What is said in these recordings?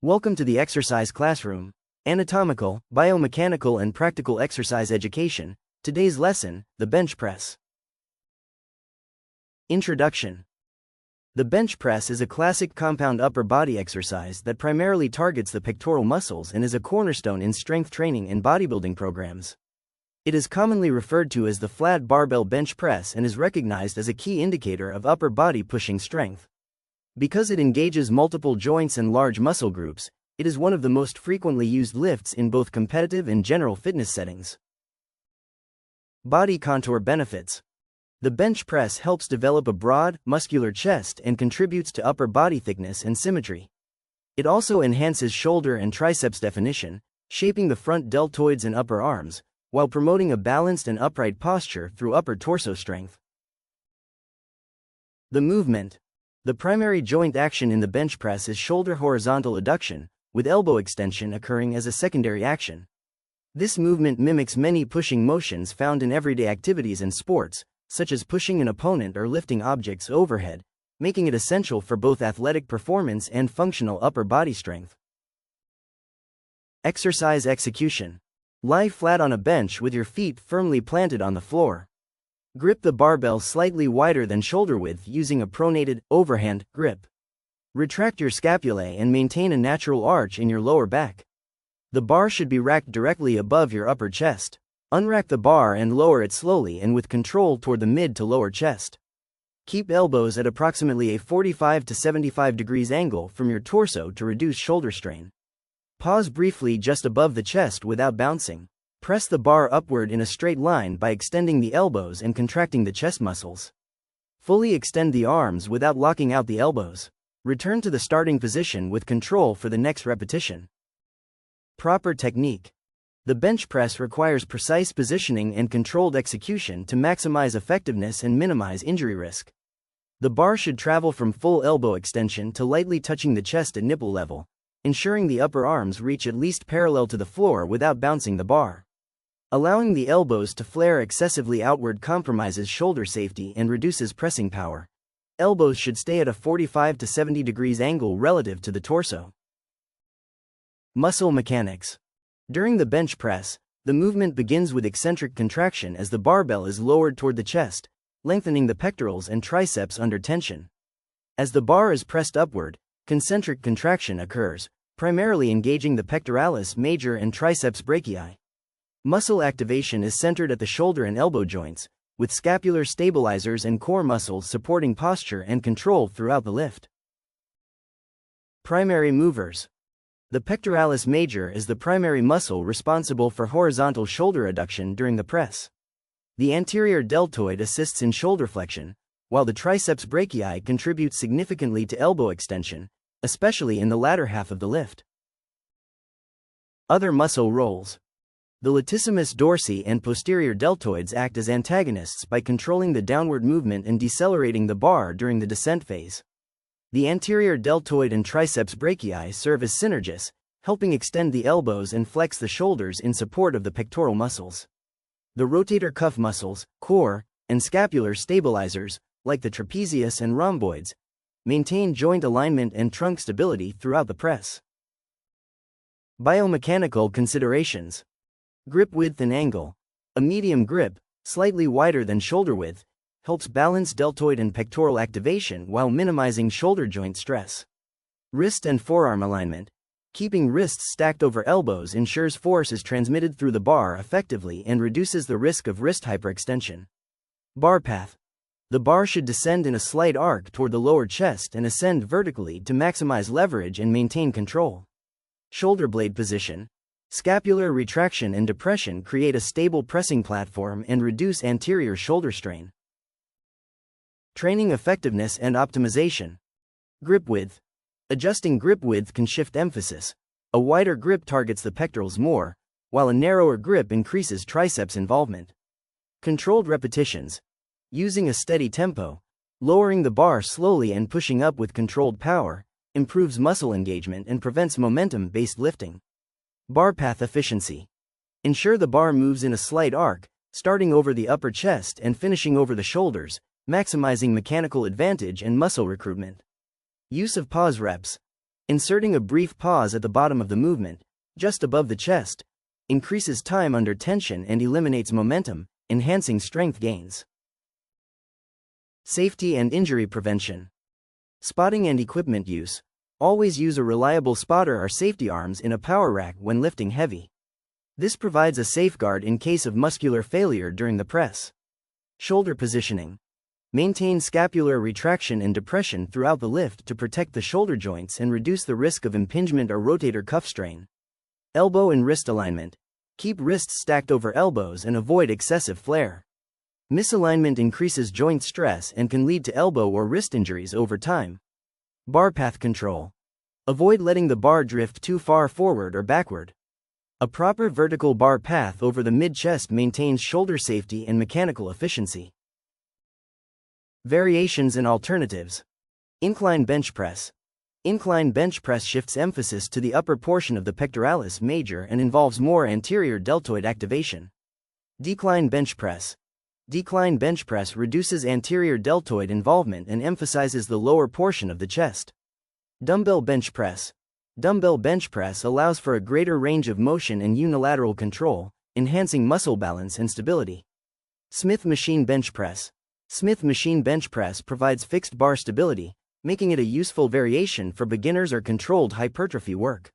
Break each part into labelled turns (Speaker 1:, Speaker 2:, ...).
Speaker 1: Welcome to the exercise classroom, anatomical, biomechanical and practical exercise education. Today's lesson, the bench press. Introduction. The bench press is a classic compound upper body exercise that primarily targets the pectoral muscles and is a cornerstone in strength training and bodybuilding programs. It is commonly referred to as the flat barbell bench press and is recognized as a key indicator of upper body pushing strength. Because it engages multiple joints and large muscle groups, it is one of the most frequently used lifts in both competitive and general fitness settings. Body contour benefits. The bench press helps develop a broad, muscular chest and contributes to upper body thickness and symmetry. It also enhances shoulder and triceps definition, shaping the front deltoids and upper arms, while promoting a balanced and upright posture through upper torso strength. The movement. The primary joint action in the bench press is shoulder horizontal adduction, with elbow extension occurring as a secondary action. This movement mimics many pushing motions found in everyday activities and sports, such as pushing an opponent or lifting objects overhead, making it essential for both athletic performance and functional upper body strength. Exercise execution. Lie flat on a bench with your feet firmly planted on the floor. Grip the barbell slightly wider than shoulder width using a pronated, overhand grip. Retract your scapulae and maintain a natural arch in your lower back. The bar should be racked directly above your upper chest. Unrack the bar and lower it slowly and with control toward the mid to lower chest. Keep elbows at approximately a 45 to 75 degrees angle from your torso to reduce shoulder strain. Pause briefly just above the chest without bouncing. Press the bar upward in a straight line by extending the elbows and contracting the chest muscles. Fully extend the arms without locking out the elbows. Return to the starting position with control for the next repetition. Proper technique. The bench press requires precise positioning and controlled execution to maximize effectiveness and minimize injury risk. The bar should travel from full elbow extension to lightly touching the chest at nipple level, ensuring the upper arms reach at least parallel to the floor without bouncing the bar. Allowing the elbows to flare excessively outward compromises shoulder safety and reduces pressing power. Elbows should stay at a 45 to 70 degrees angle relative to the torso. Muscle mechanics. During the bench press, the movement begins with eccentric contraction as the barbell is lowered toward the chest, lengthening the pectorals and triceps under tension. As the bar is pressed upward, concentric contraction occurs, primarily engaging the pectoralis major and triceps brachii. Muscle activation is centered at the shoulder and elbow joints, with scapular stabilizers and core muscles supporting posture and control throughout the lift. Primary movers. The pectoralis major is the primary muscle responsible for horizontal shoulder adduction during the press. The anterior deltoid assists in shoulder flexion, while the triceps brachii contributes significantly to elbow extension, especially in the latter half of the lift. Other muscle roles. The latissimus dorsi and posterior deltoids act as antagonists by controlling the downward movement and decelerating the bar during the descent phase. The anterior deltoid and triceps brachii serve as synergists, helping extend the elbows and flex the shoulders in support of the pectoral muscles. The rotator cuff muscles, core, and scapular stabilizers, like the trapezius and rhomboids, maintain joint alignment and trunk stability throughout the press. Biomechanical considerations. Grip width and angle. A medium grip, slightly wider than shoulder width, helps balance deltoid and pectoral activation while minimizing shoulder joint stress. Wrist and forearm alignment. Keeping wrists stacked over elbows ensures force is transmitted through the bar effectively and reduces the risk of wrist hyperextension. Bar path. The bar should descend in a slight arc toward the lower chest and ascend vertically to maximize leverage and maintain control. Shoulder blade position. Scapular retraction and depression create a stable pressing platform and reduce anterior shoulder strain. Training effectiveness and optimization. Grip width. Adjusting grip width can shift emphasis. A wider grip targets the pectorals more, while a narrower grip increases triceps involvement. Controlled repetitions. Using a steady tempo, lowering the bar slowly and pushing up with controlled power, improves muscle engagement and prevents momentum-based lifting. Bar path efficiency. Ensure the bar moves in a slight arc, starting over the upper chest and finishing over the shoulders, maximizing mechanical advantage and muscle recruitment. Use of pause reps. Inserting a brief pause at the bottom of the movement, just above the chest, increases time under tension and eliminates momentum, enhancing strength gains. Safety and injury prevention. Spotting and equipment use. Always use a reliable spotter or safety arms in a power rack when lifting heavy. This provides a safeguard in case of muscular failure during the press. Shoulder positioning. Maintain scapular retraction and depression throughout the lift to protect the shoulder joints and reduce the risk of impingement or rotator cuff strain. Elbow and wrist alignment. Keep wrists stacked over elbows and avoid excessive flare. Misalignment increases joint stress and can lead to elbow or wrist injuries over time. Bar path control. Avoid letting the bar drift too far forward or backward. A proper vertical bar path over the mid-chest maintains shoulder safety and mechanical efficiency. Variations and alternatives. Incline bench press. Incline bench press shifts emphasis to the upper portion of the pectoralis major and involves more anterior deltoid activation. Decline bench press. Decline bench press reduces anterior deltoid involvement and emphasizes the lower portion of the chest. Dumbbell bench press. Dumbbell bench press allows for a greater range of motion and unilateral control, enhancing muscle balance and stability. Smith machine bench press. Smith machine bench press provides fixed bar stability, making it a useful variation for beginners or controlled hypertrophy work.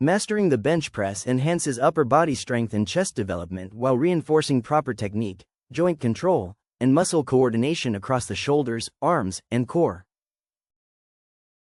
Speaker 1: Mastering the bench press enhances upper body strength and chest development while reinforcing proper technique, joint control, and muscle coordination across the shoulders, arms, and core.